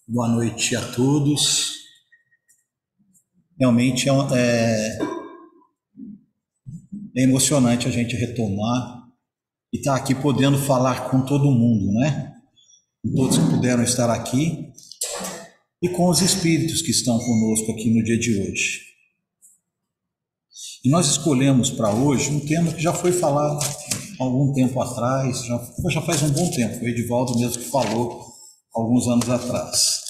Boa noite a todos. Realmente é emocionante a gente retomar e estar aqui podendo falar com todo mundo, né? Com todos que puderam estar aqui e com os espíritos que estão conosco aqui no dia de hoje. E nós escolhemos para hoje um tema que já foi falado algum tempo atrás, já faz um bom tempo, foi o Edivaldo mesmo que falou alguns anos atrás.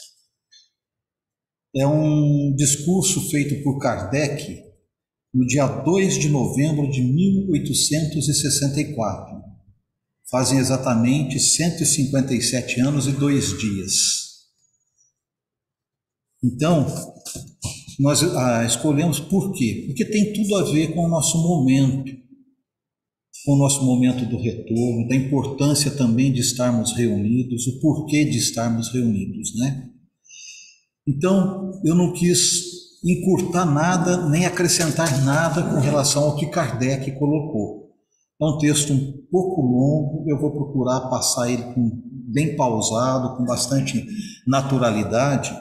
É um discurso feito por Kardec no dia 2 de novembro de 1864. Fazem exatamente 157 anos e 2 dias. Então, nós escolhemos por quê? Porque tem tudo a ver com o nosso momento do retorno, da importância também de estarmos reunidos, o porquê de estarmos reunidos, né? Então, eu não quis encurtar nada, nem acrescentar nada com relação ao que Kardec colocou. É um texto um pouco longo, eu vou procurar passar ele bem pausado, com bastante naturalidade,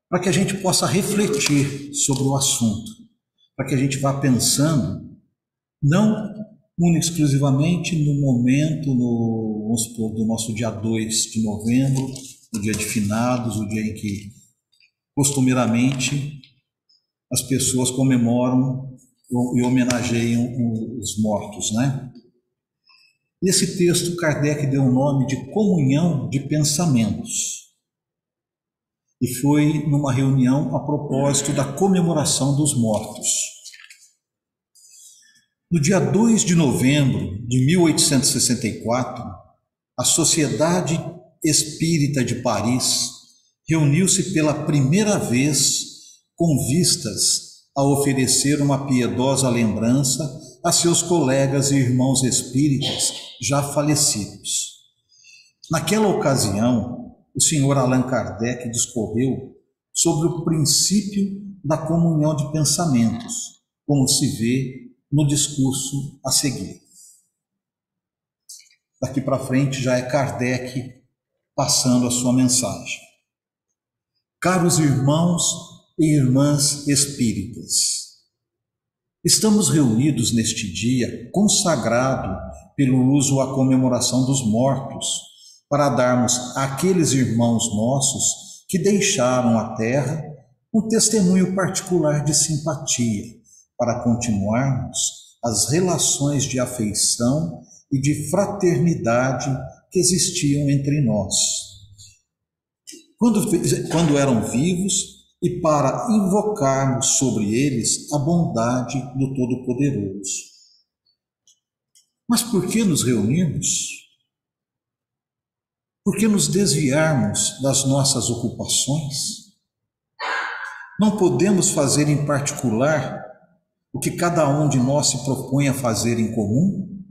para que a gente possa refletir sobre o assunto, para que a gente vá pensando, não exclusivamente no momento, vamos supor, do nosso dia 2 de novembro, o dia de finados, o dia em que costumeiramente as pessoas comemoram e homenageiam os mortos, né? Esse texto Kardec deu o nome de Comunhão de Pensamentos e foi numa reunião a propósito da comemoração dos mortos. No dia 2 de novembro de 1864, a Sociedade Espírita de Paris reuniu-se pela primeira vez com vistas a oferecer uma piedosa lembrança a seus colegas e irmãos espíritas já falecidos. Naquela ocasião, o senhor Allan Kardec discorreu sobre o princípio da comunhão de pensamentos, como se vê no discurso a seguir. Daqui para frente já é Kardec passando a sua mensagem. Caros irmãos e irmãs espíritas, estamos reunidos neste dia consagrado pelo uso à comemoração dos mortos, para darmos àqueles irmãos nossos que deixaram a terra um testemunho particular de simpatia, para continuarmos as relações de afeição e de fraternidade que existiam entre nós quando eram vivos, e para invocarmos sobre eles a bondade do Todo-Poderoso. Mas por que nos reunirmos? Por que nos desviarmos das nossas ocupações? Não podemos fazer em particular o que cada um de nós se propõe a fazer em comum?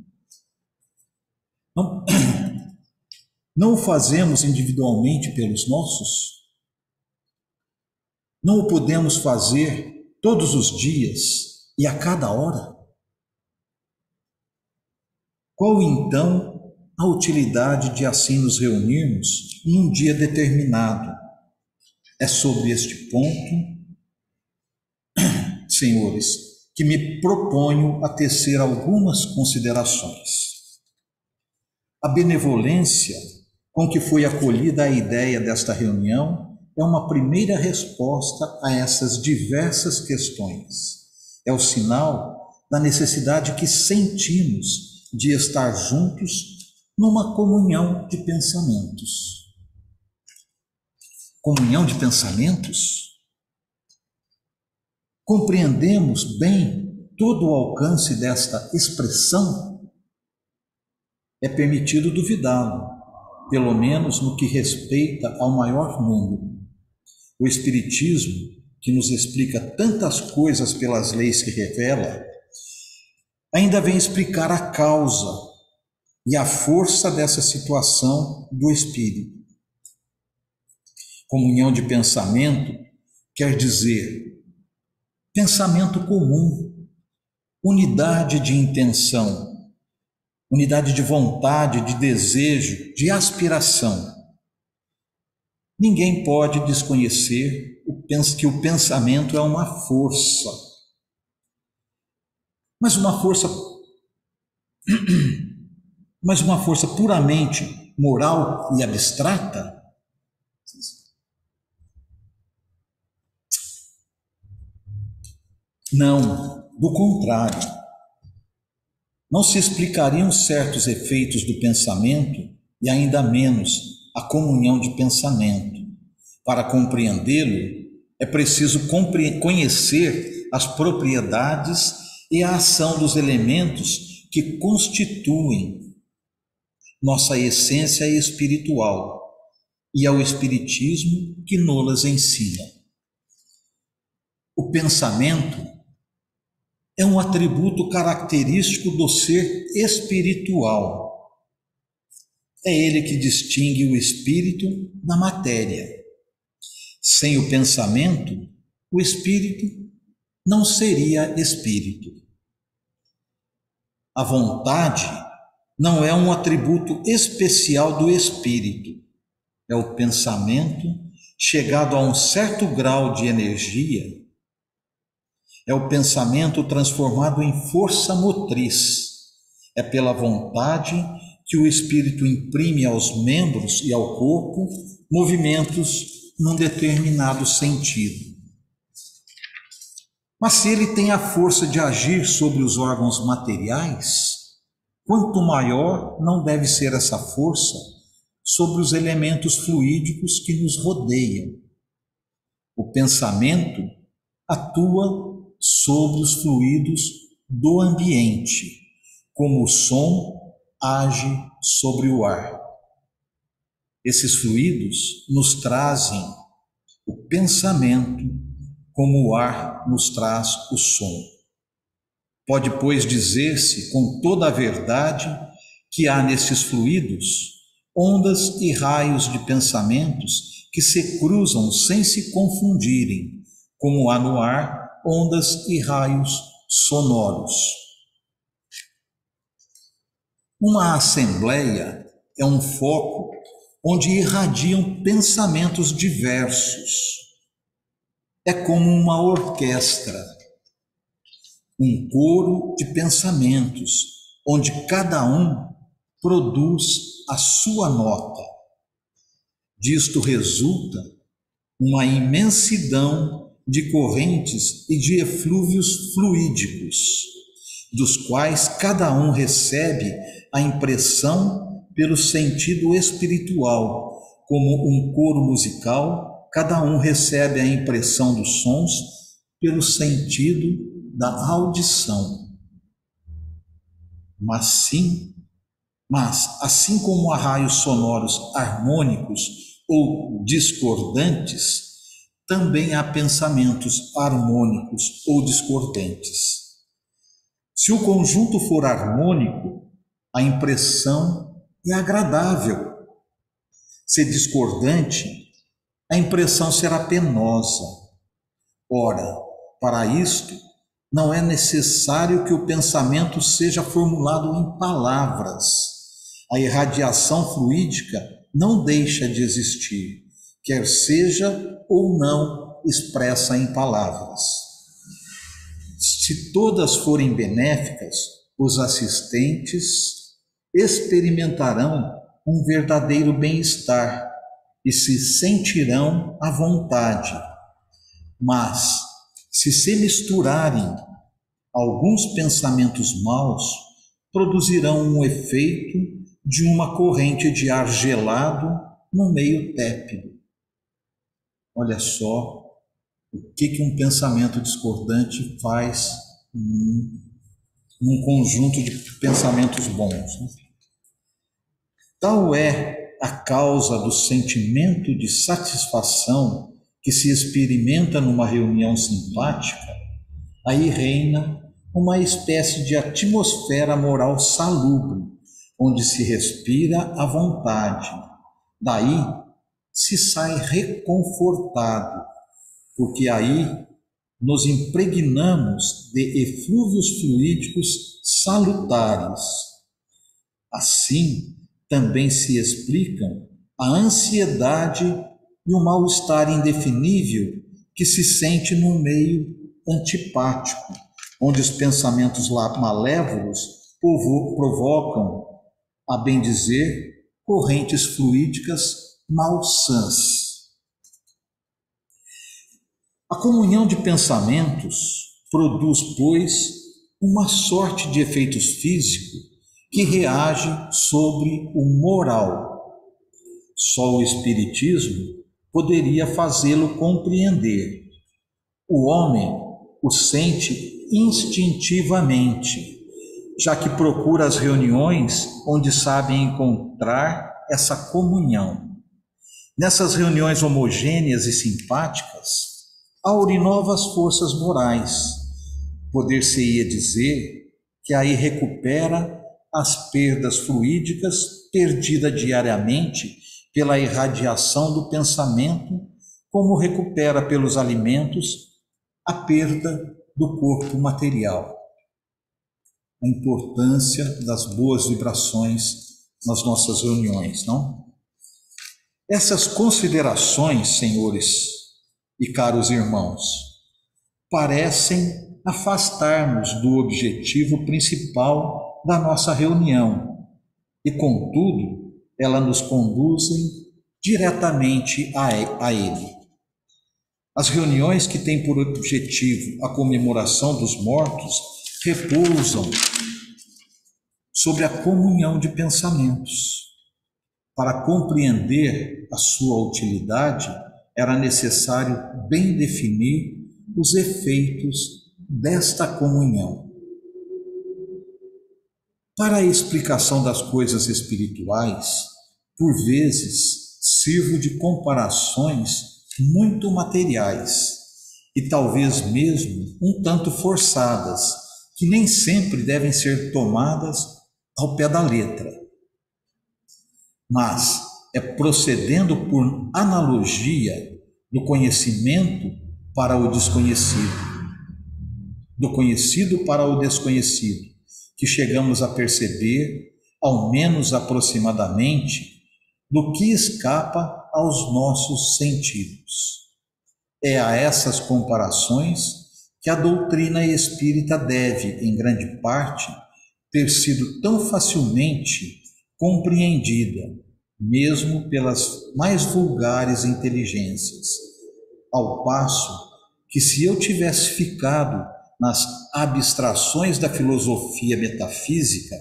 Não o fazemos individualmente pelos nossos? Não o podemos fazer todos os dias e a cada hora? Qual então a utilidade de assim nos reunirmos num dia determinado? É sobre este ponto, senhores, que me proponho a tecer algumas considerações. A benevolência com que foi acolhida a ideia desta reunião é uma primeira resposta a essas diversas questões. É o sinal da necessidade que sentimos de estar juntos numa comunhão de pensamentos. Comunhão de pensamentos? Compreendemos bem todo o alcance desta expressão? É permitido duvidá-lo, pelo menos no que respeita ao maior número. O Espiritismo, que nos explica tantas coisas pelas leis que revela, ainda vem explicar a causa e a força dessa situação do espírito. Comunhão de pensamento quer dizer pensamento comum, unidade de intenção, unidade de vontade, de desejo, de aspiração. Ninguém pode desconhecer que o pensamento é uma força, mas uma força puramente moral e abstrata? Não, do contrário. Não se explicariam certos efeitos do pensamento e ainda menos a comunhão de pensamento. Para compreendê-lo, é preciso conhecer as propriedades e a ação dos elementos que constituem nossa essência espiritual, e ao Espiritismo que nos ensina. O pensamento é um atributo característico do ser espiritual. É ele que distingue o espírito da matéria. Sem o pensamento, o espírito não seria espírito. A vontade não é um atributo especial do espírito. É o pensamento chegado a um certo grau de energia. É o pensamento transformado em força motriz. É pela vontade que o espírito imprime aos membros e ao corpo movimentos num determinado sentido. Mas se ele tem a força de agir sobre os órgãos materiais, quanto maior não deve ser essa força sobre os elementos fluídicos que nos rodeiam. O pensamento atua sobre os fluidos do ambiente, como o som age sobre o ar. Esses fluidos nos trazem o pensamento, como o ar nos traz o som. Pode, pois, dizer-se com toda a verdade que há nesses fluidos ondas e raios de pensamentos que se cruzam sem se confundirem, como há no ar ondas e raios sonoros. Uma assembleia é um foco onde irradiam pensamentos diversos. É como uma orquestra, um coro de pensamentos, onde cada um produz a sua nota. Disto resulta uma imensidão de correntes e de eflúvios fluídicos, dos quais cada um recebe a impressão pelo sentido espiritual, como um coro musical, cada um recebe a impressão dos sons pelo sentido da audição. Mas assim como há raios sonoros harmônicos ou discordantes, também há pensamentos harmônicos ou discordantes. Se o conjunto for harmônico, a impressão é agradável. Se discordante, a impressão será penosa. Ora, para isto, não é necessário que o pensamento seja formulado em palavras. A irradiação fluídica não deixa de existir, quer seja ou não expressa em palavras. Se todas forem benéficas, os assistentes experimentarão um verdadeiro bem-estar e se sentirão à vontade. Mas, se se misturarem alguns pensamentos maus, produzirão um efeito de uma corrente de ar gelado no meio tépido. Olha só o que um pensamento discordante faz num conjunto de pensamentos bons, né? Tal é a causa do sentimento de satisfação que se experimenta numa reunião simpática. Aí reina uma espécie de atmosfera moral salubre, onde se respira à vontade. Daí se sai reconfortado, porque aí nos impregnamos de eflúvios fluídicos salutares. Assim, também se explicam a ansiedade e o mal-estar indefinível que se sente num meio antipático, onde os pensamentos malévolos provocam, a bem dizer, correntes fluídicas malsãs. A comunhão de pensamentos produz, pois, uma sorte de efeitos físicos que reage sobre o moral. Só o Espiritismo poderia fazê-lo compreender. O homem o sente instintivamente, já que procura as reuniões onde sabe encontrar essa comunhão. Nessas reuniões homogêneas e simpáticas, aurem novas forças morais. Poder-se-ia dizer que aí recupera as perdas fluídicas perdidas diariamente pela irradiação do pensamento, como recupera pelos alimentos a perda do corpo material. A importância das boas vibrações nas nossas reuniões, não? Essas considerações, senhores e caros irmãos, parecem afastar-nos do objetivo principal da nossa reunião e, contudo, elas nos conduzem diretamente a ele. As reuniões que têm por objetivo a comemoração dos mortos repousam sobre a comunhão de pensamentos. Para compreender a sua utilidade, era necessário bem definir os efeitos desta comunhão. Para a explicação das coisas espirituais, por vezes, sirvo de comparações muito materiais e talvez mesmo um tanto forçadas, que nem sempre devem ser tomadas ao pé da letra. Mas é procedendo por analogia do conhecimento para o desconhecido, do conhecido para o desconhecido, que chegamos a perceber, ao menos aproximadamente, do que escapa aos nossos sentidos. É a essas comparações que a doutrina espírita deve, em grande parte, ter sido tão facilmente compreendida, mesmo pelas mais vulgares inteligências, ao passo que, se eu tivesse ficado nas abstrações da filosofia metafísica,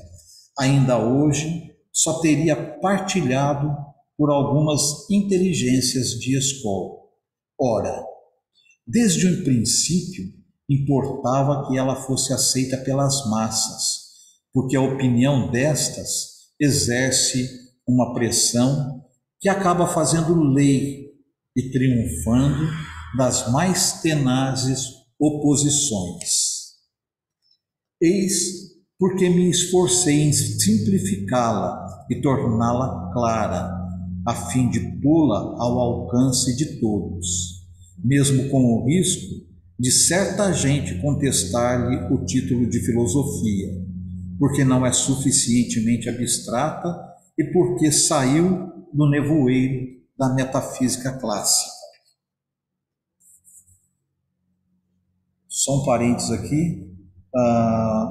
ainda hoje só teria partilhado por algumas inteligências de escola. Ora, desde o princípio, importava que ela fosse aceita pelas massas, porque a opinião destas exerce uma pressão que acaba fazendo lei e triunfando das mais tenazes oposições. Eis porque me esforcei em simplificá-la e torná-la clara, a fim de pô-la ao alcance de todos, mesmo com o risco de certa gente contestar-lhe o título de filosofia, porque não é suficientemente abstrata e porque saiu do nevoeiro da metafísica clássica. Só um parênteses aqui.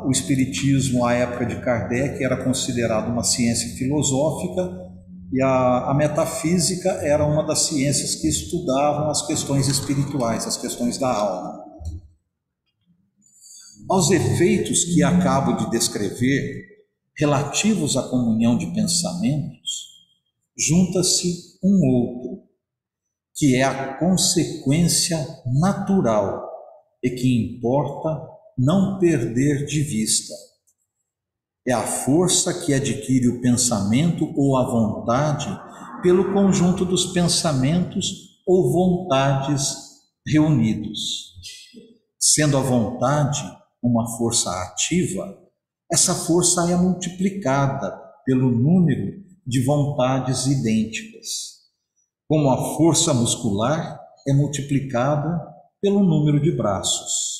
O Espiritismo, à época de Kardec, era considerado uma ciência filosófica e a metafísica era uma das ciências que estudavam as questões espirituais, as questões da alma. Aos efeitos que acabo de descrever, relativos à comunhão de pensamentos, junta-se um outro, que é a consequência natural e que importa não perder de vista. É a força que adquire o pensamento ou a vontade pelo conjunto dos pensamentos ou vontades reunidos. Sendo a vontade uma força ativa, essa força é multiplicada pelo número de vontades idênticas, como a força muscular é multiplicada pelo número de braços.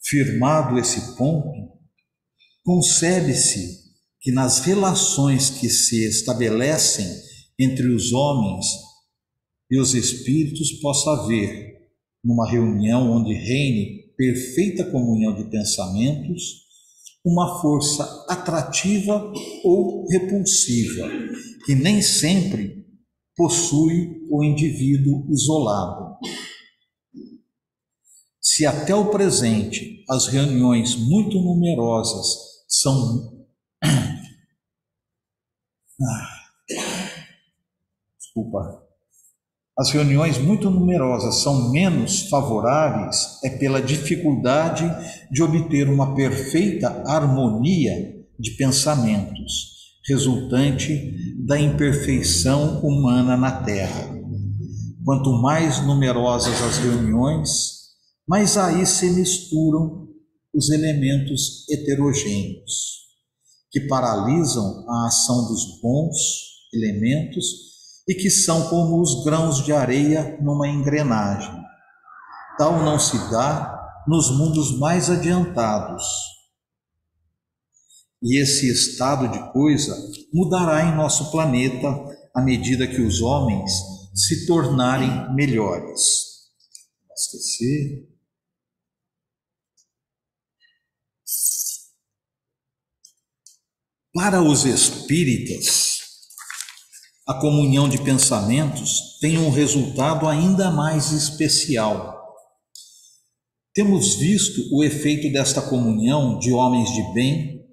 Firmado esse ponto, concebe-se que nas relações que se estabelecem entre os homens e os espíritos possa haver, numa reunião onde reine perfeita comunhão de pensamentos, uma força atrativa ou repulsiva, que nem sempre possui o indivíduo isolado. Se até o presente as reuniões muito numerosas são As reuniões muito numerosas são menos favoráveis é pela dificuldade de obter uma perfeita harmonia de pensamentos, resultante da imperfeição humana na Terra. Quanto mais numerosas as reuniões, mais aí se misturam os elementos heterogêneos, que paralisam a ação dos bons elementos e que são como os grãos de areia numa engrenagem. Tal não se dá nos mundos mais adiantados. E esse estado de coisa mudará em nosso planeta à medida que os homens se tornarem melhores. Abastecer. Para os espíritas, a comunhão de pensamentos tem um resultado ainda mais especial. Temos visto o efeito desta comunhão de homens de bem.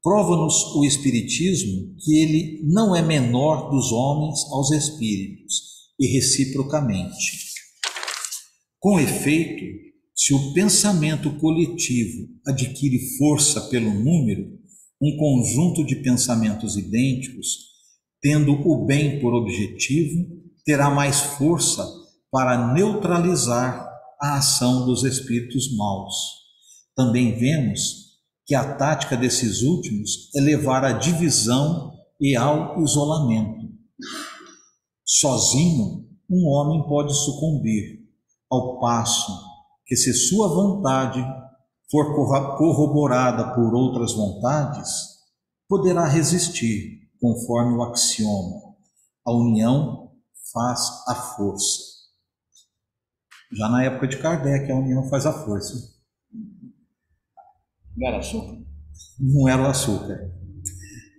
Prova-nos o Espiritismo que ele não é menor dos homens aos espíritos, e reciprocamente. Com efeito, se o pensamento coletivo adquire força pelo número, um conjunto de pensamentos idênticos, tendo o bem por objetivo, terá mais força para neutralizar a ação dos espíritos maus. Também vemos que a tática desses últimos é levar à divisão e ao isolamento. Sozinho, um homem pode sucumbir, ao passo que, se sua vontade for corroborada por outras vontades, poderá resistir, conforme o axioma: a união faz a força. Já na época de Kardec, a união faz a força. Não era açúcar? Não era o açúcar.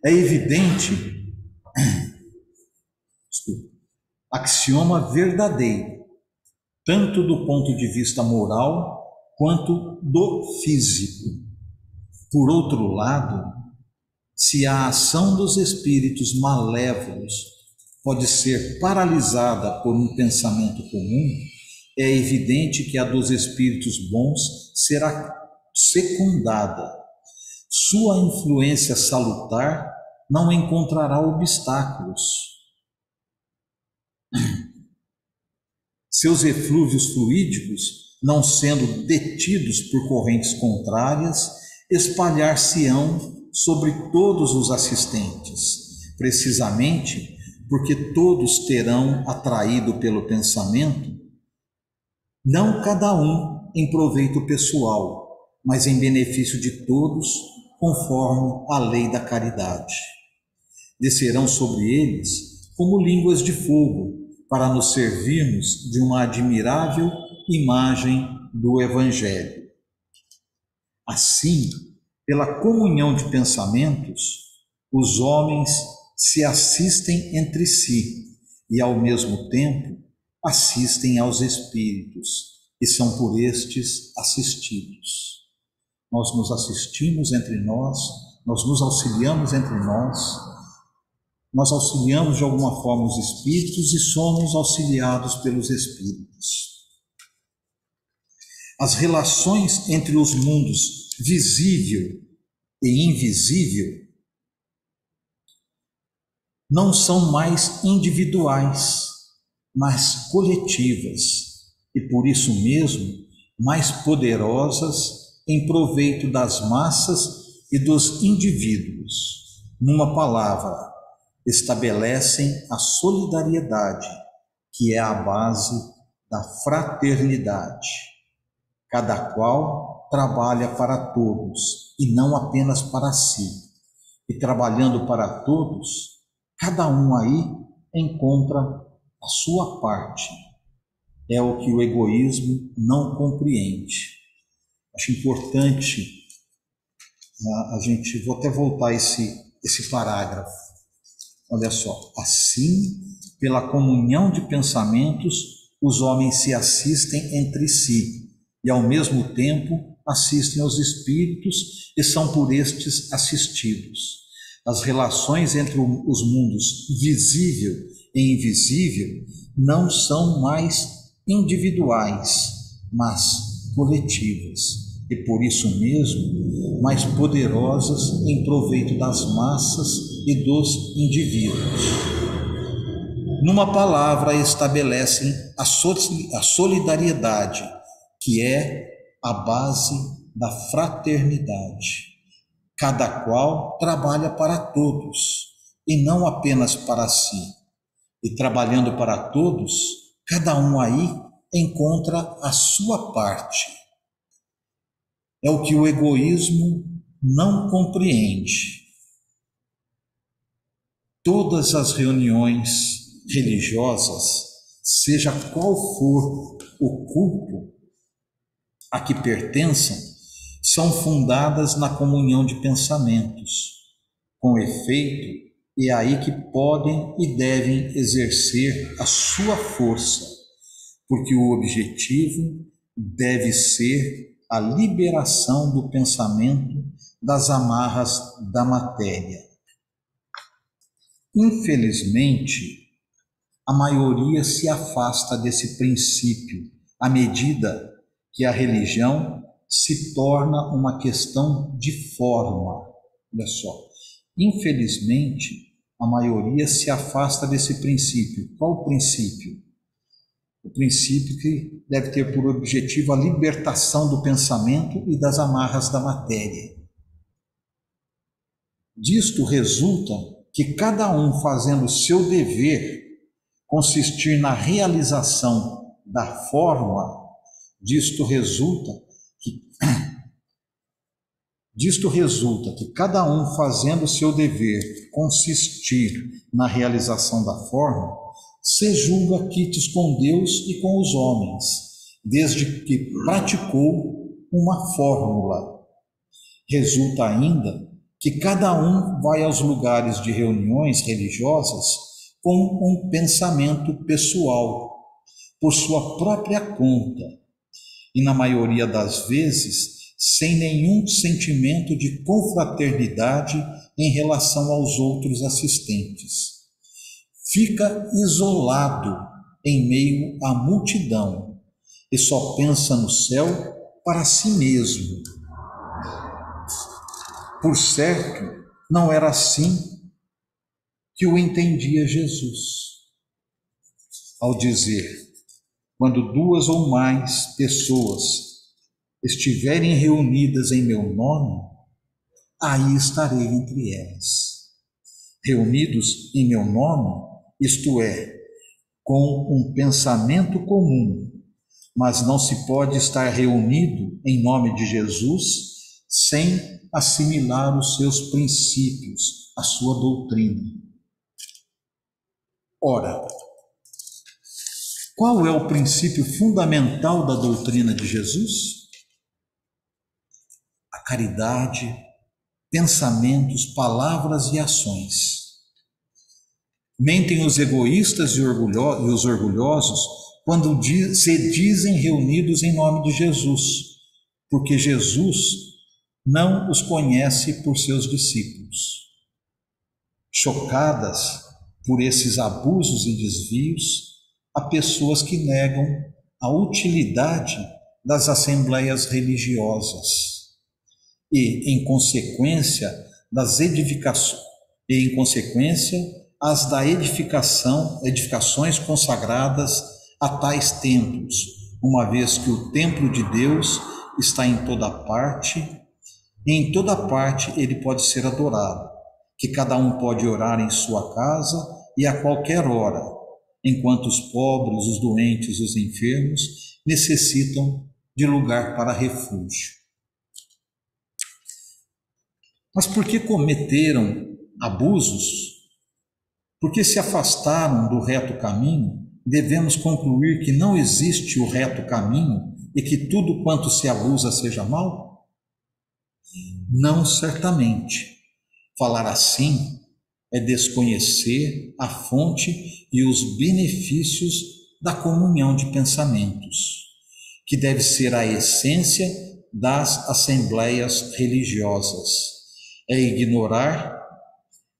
É evidente, axioma verdadeiro, tanto do ponto de vista moral quanto do físico. Por outro lado, se a ação dos espíritos malévolos pode ser paralisada por um pensamento comum, é evidente que a dos espíritos bons será secundada. Sua influência salutar não encontrará obstáculos. Seus eflúvios fluídicos, não sendo detidos por correntes contrárias, espalhar-se-ão sobre todos os assistentes, precisamente porque todos terão atraído pelo pensamento, não cada um em proveito pessoal, mas em benefício de todos, conforme a lei da caridade. Descerão sobre eles como línguas de fogo, para nos servirmos de uma admirável imagem do Evangelho. Assim, pela comunhão de pensamentos, os homens se assistem entre si e, ao mesmo tempo, assistem aos espíritos, e são por estes assistidos. Nós nos assistimos entre nós nos auxiliamos entre nós auxiliamos de alguma forma os espíritos e somos auxiliados pelos espíritos. As relações entre os mundos visível e invisível não são mais individuais, mas coletivas, e por isso mesmo mais poderosas em proveito das massas e dos indivíduos. Numa palavra, estabelecem a solidariedade, que é a base da fraternidade. Cada qual trabalha para todos e não apenas para si. E trabalhando para todos, cada um aí encontra a sua parte. É o que o egoísmo não compreende. Acho importante a gente, vou até voltar esse parágrafo. Olha só, assim, pela comunhão de pensamentos, os homens se assistem entre si e, ao mesmo tempo, assistem aos espíritos e são por estes assistidos. As relações entre os mundos visível e invisível não são mais individuais, mas coletivas, e por isso mesmo mais poderosas em proveito das massas e dos indivíduos. Numa palavra, estabelecem a solidariedade, que é a base da fraternidade. Cada qual trabalha para todos, e não apenas para si. E trabalhando para todos, cada um aí encontra a sua parte. É o que o egoísmo não compreende. Todas as reuniões religiosas, seja qual for o culto a que pertençam, são fundadas na comunhão de pensamentos. Com efeito, é aí que podem e devem exercer a sua força, porque o objetivo deve ser a liberação do pensamento das amarras da matéria. Infelizmente, a maioria se afasta desse princípio à medida que a religião se torna uma questão de forma. Olha só, infelizmente, a maioria se afasta desse princípio. Qual o princípio? O princípio que deve ter por objetivo a libertação do pensamento e das amarras da matéria. Disto resulta que cada um, fazendo o seu dever, consistir na realização da forma, disto resulta que cada um, fazendo o seu dever, consistir na realização da forma, se julga quites com Deus e com os homens, desde que praticou uma fórmula. Resulta ainda que cada um vai aos lugares de reuniões religiosas com um pensamento pessoal, por sua própria conta, e na maioria das vezes sem nenhum sentimento de confraternidade em relação aos outros assistentes. Fica isolado em meio à multidão e só pensa no céu para si mesmo. Por certo, não era assim que o entendia Jesus, ao dizer: quando duas ou mais pessoas estiverem reunidas em meu nome, aí estarei entre elas. Reunidos em meu nome, isto é, com um pensamento comum, mas não se pode estar reunido em nome de Jesus sem assimilar os seus princípios, a sua doutrina. Ora, qual é o princípio fundamental da doutrina de Jesus? A caridade, pensamentos, palavras e ações. Mentem os egoístas e os orgulhosos quando se dizem reunidos em nome de Jesus, porque Jesus não os conhece por seus discípulos. Chocadas por esses abusos e desvios, há pessoas que negam a utilidade das assembleias religiosas e, em consequência, as da edificações consagradas a tais templos, uma vez que o templo de Deus está em toda parte, e em toda parte ele pode ser adorado, que cada um pode orar em sua casa e a qualquer hora, enquanto os pobres, os doentes, os enfermos necessitam de lugar para refúgio. Mas por que cometeram abusos? Porque se afastaram do reto caminho, devemos concluir que não existe o reto caminho e que tudo quanto se abusa seja mal? Não, certamente. Falar assim é desconhecer a fonte e os benefícios da comunhão de pensamentos, que deve ser a essência das assembleias religiosas. É ignorar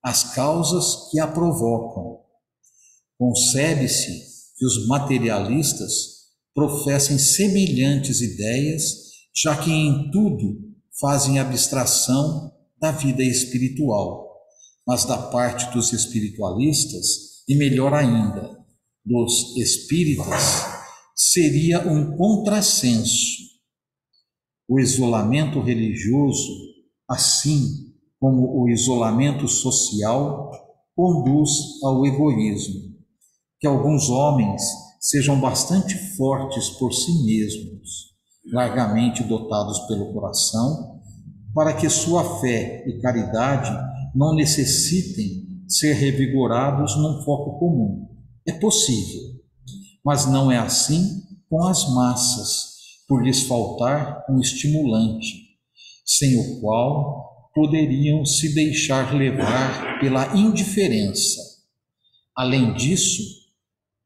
as causas que a provocam. Concebe-se que os materialistas professem semelhantes ideias, já que em tudo fazem abstração da vida espiritual, mas da parte dos espiritualistas, e melhor ainda, dos espíritas, seria um contrassenso. O isolamento religioso, assim como o isolamento social, conduz ao egoísmo. Que alguns homens sejam bastante fortes por si mesmos, largamente dotados pelo coração, para que sua fé e caridade não necessitem ser revigorados num foco comum. É possível, mas não é assim com as massas, por lhes faltar um estimulante, sem o qual poderiam se deixar levar pela indiferença. Além disso,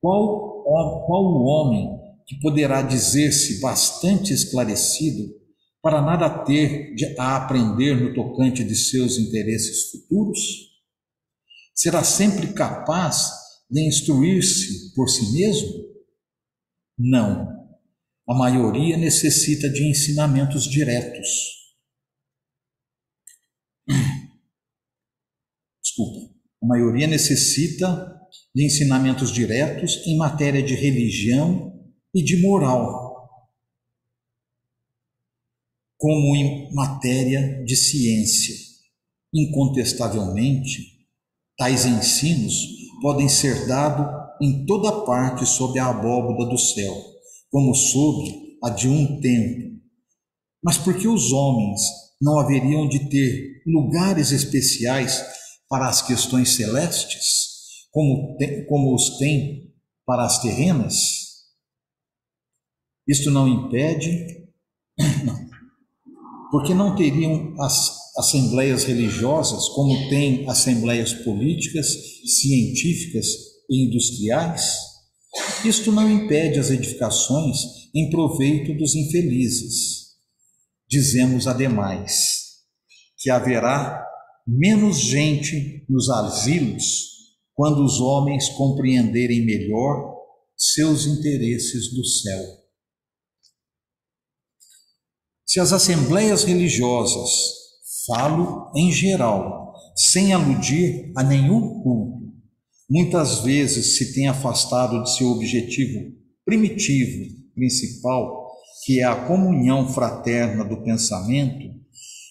qual o homem que poderá dizer-se bastante esclarecido para nada ter a aprender no tocante de seus interesses futuros? Será sempre capaz de instruir-se por si mesmo? Não. A maioria necessita de ensinamentos diretos. A maioria necessita de ensinamentos diretos em matéria de religião e de moral, como em matéria de ciência. Incontestavelmente, tais ensinos podem ser dados em toda parte sob a abóbada do céu, como sob a de um templo. Mas por que os homens não haveriam de ter lugares especiais para as questões celestes, como os têm para as terrenas? Isto não impede, não, porque não teriam as assembleias religiosas como têm assembleias políticas, científicas e industriais? Isto não impede as edificações em proveito dos infelizes. Dizemos, ademais, que haverá menos gente nos asilos quando os homens compreenderem melhor seus interesses do céu. Se as assembleias religiosas, falo em geral, sem aludir a nenhum culto, muitas vezes se tem afastado de seu objetivo primitivo, principal, que é a comunhão fraterna do pensamento,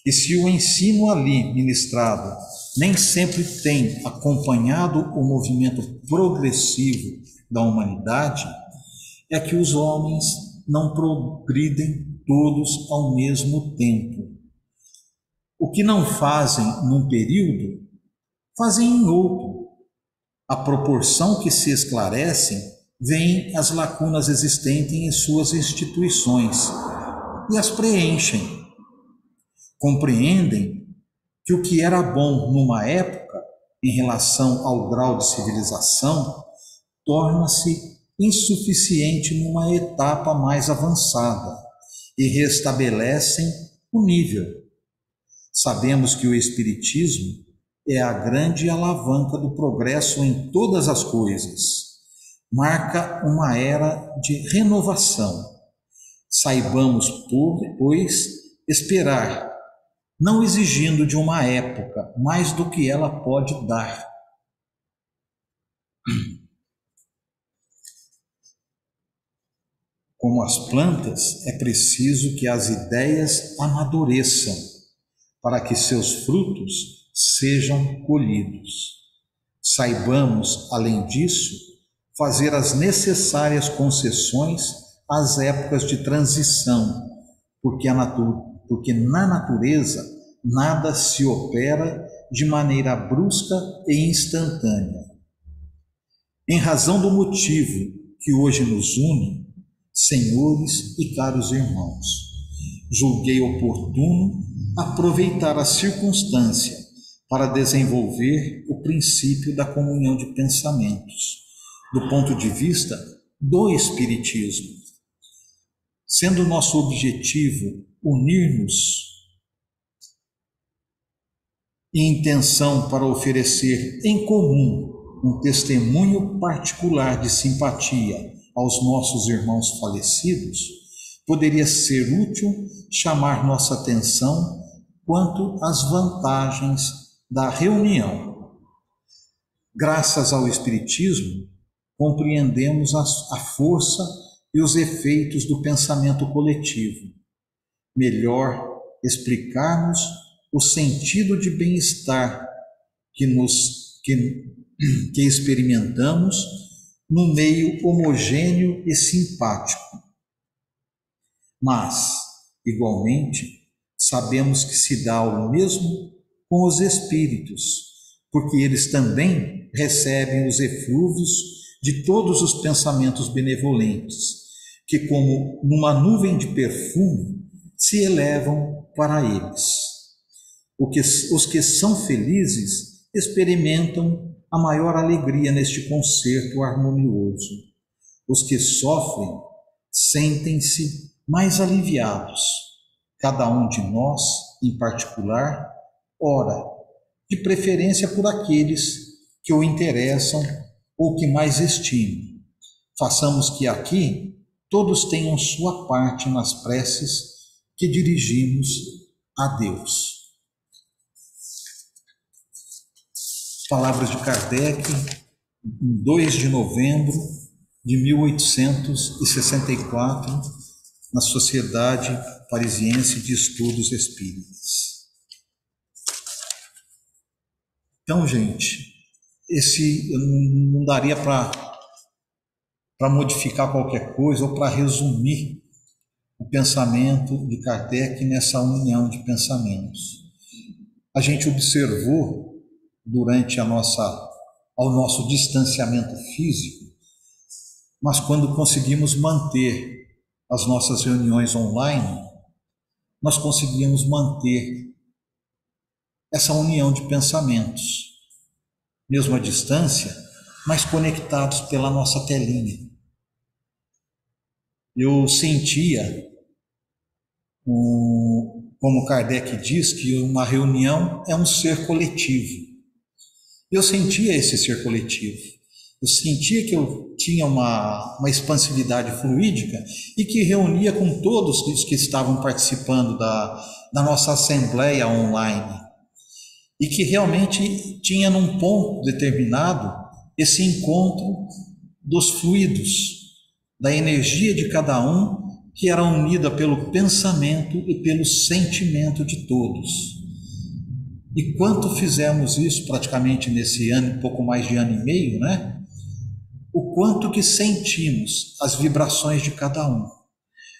e se o ensino ali ministrado nem sempre tem acompanhado o movimento progressivo da humanidade, é que os homens não progridem todos ao mesmo tempo. O que não fazem num período, fazem em outro. À proporção que se esclarecem, vêm as lacunas existentes em suas instituições e as preenchem. Compreendem que o que era bom numa época, em relação ao grau de civilização, torna-se insuficiente numa etapa mais avançada e restabelecem o nível. Sabemos que o Espiritismo é a grande alavanca do progresso em todas as coisas. Marca uma era de renovação. Saibamos, pois, esperar, não exigindo de uma época mais do que ela pode dar. Como as plantas, é preciso que as ideias amadureçam, para que seus frutos sejam colhidos. Saibamos, além disso, fazer as necessárias concessões às épocas de transição, porque na natureza nada se opera de maneira brusca e instantânea. Em razão do motivo que hoje nos une, senhores e caros irmãos, julguei oportuno aproveitar a circunstância para desenvolver o princípio da comunhão de pensamentos, do ponto de vista do Espiritismo, sendo nosso objetivo unir-nos em intenção para oferecer em comum um testemunho particular de simpatia aos nossos irmãos falecidos, poderia ser útil chamar nossa atenção quanto às vantagens da reunião. Graças ao Espiritismo, compreendemos a força e os efeitos do pensamento coletivo. Melhor explicarmos o sentido de bem-estar que experimentamos no meio homogêneo e simpático. Mas, igualmente, sabemos que se dá o mesmo com os espíritos, porque eles também recebem os eflúvios de todos os pensamentos benevolentes, que, como numa nuvem de perfume, se elevam para eles. Os que são felizes experimentam a maior alegria neste concerto harmonioso. Os que sofrem sentem-se mais aliviados. Cada um de nós, em particular, ora, de preferência por aqueles que o interessam ou que mais estimam. Façamos que aqui todos tenham sua parte nas preces que dirigimos a Deus. Palavras de Kardec, em 2 de novembro de 1864, na Sociedade Parisiense de Estudos Espíritas. Então, gente, não daria para modificar qualquer coisa ou para resumir o pensamento de Kardec nessa união de pensamentos. A gente observou durante ao nosso distanciamento físico, mas quando conseguimos manter as nossas reuniões online, nós conseguimos manter essa união de pensamentos, mesmo à distância, mas conectados pela nossa telinha. Eu sentia, como Kardec diz, que uma reunião é um ser coletivo. Eu sentia esse ser coletivo. Eu sentia que eu tinha uma expansividade fluídica e que reunia com todos os que estavam participando da nossa assembleia online. E que realmente tinha num ponto determinado esse encontro dos fluidos, da energia de cada um, que era unida pelo pensamento e pelo sentimento de todos. E quanto fizemos isso praticamente nesse ano, pouco mais de ano e meio, né? O quanto que sentimos as vibrações de cada um,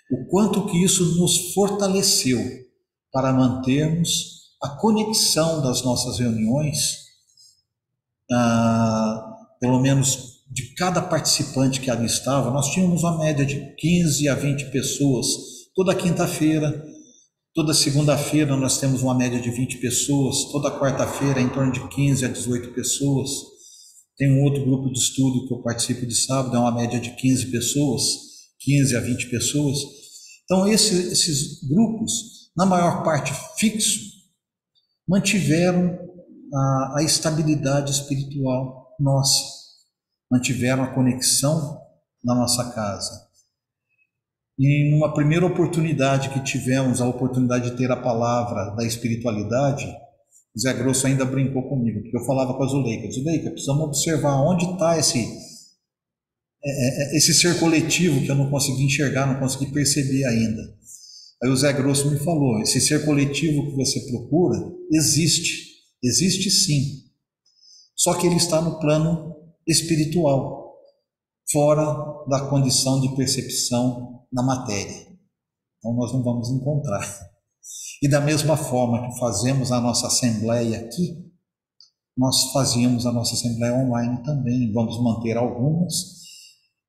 o quanto que isso nos fortaleceu para mantermos a conexão das nossas reuniões, pelo menos de cada participante que ali estava. Nós tínhamos uma média de 15 a 20 pessoas toda quinta-feira. Toda segunda-feira nós temos uma média de 20 pessoas, toda quarta-feira em torno de 15 a 18 pessoas. Tem um outro grupo de estudo que eu participo de sábado, é uma média de 15 pessoas, 15 a 20 pessoas. Então esses grupos, na maior parte fixo, mantiveram a estabilidade espiritual nossa, mantiveram a conexão na nossa casa. E numa primeira oportunidade que tivemos, a oportunidade de ter a palavra da espiritualidade, Zé Grosso ainda brincou comigo, porque eu falava com a Zuleika: Zuleika, precisamos observar onde está esse ser coletivo que eu não consegui enxergar, não consegui perceber ainda. Aí o Zé Grosso me falou: esse ser coletivo que você procura existe sim, só que ele está no plano espiritual, fora da condição de percepção na matéria. Então nós não vamos encontrar. E da mesma forma que fazemos a nossa assembleia aqui, nós fazíamos a nossa assembleia online também, vamos manter algumas,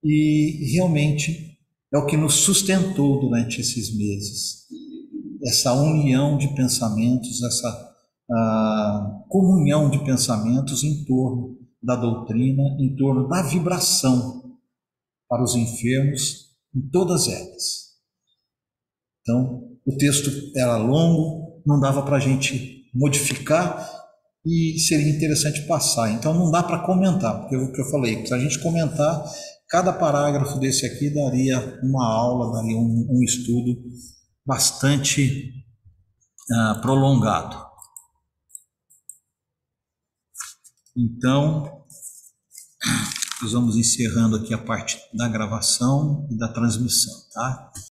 e realmente é o que nos sustentou durante esses meses. Essa união de pensamentos, essa comunhão de pensamentos em torno da doutrina, em torno da vibração para os enfermos, em todas elas. Então, o texto era longo, não dava para a gente modificar e seria interessante passar. Então, não dá para comentar, porque o que eu falei, se a gente comentar, cada parágrafo desse aqui daria uma aula, daria um estudo bastante prolongado. Então, nós vamos encerrando aqui a parte da gravação e da transmissão, tá?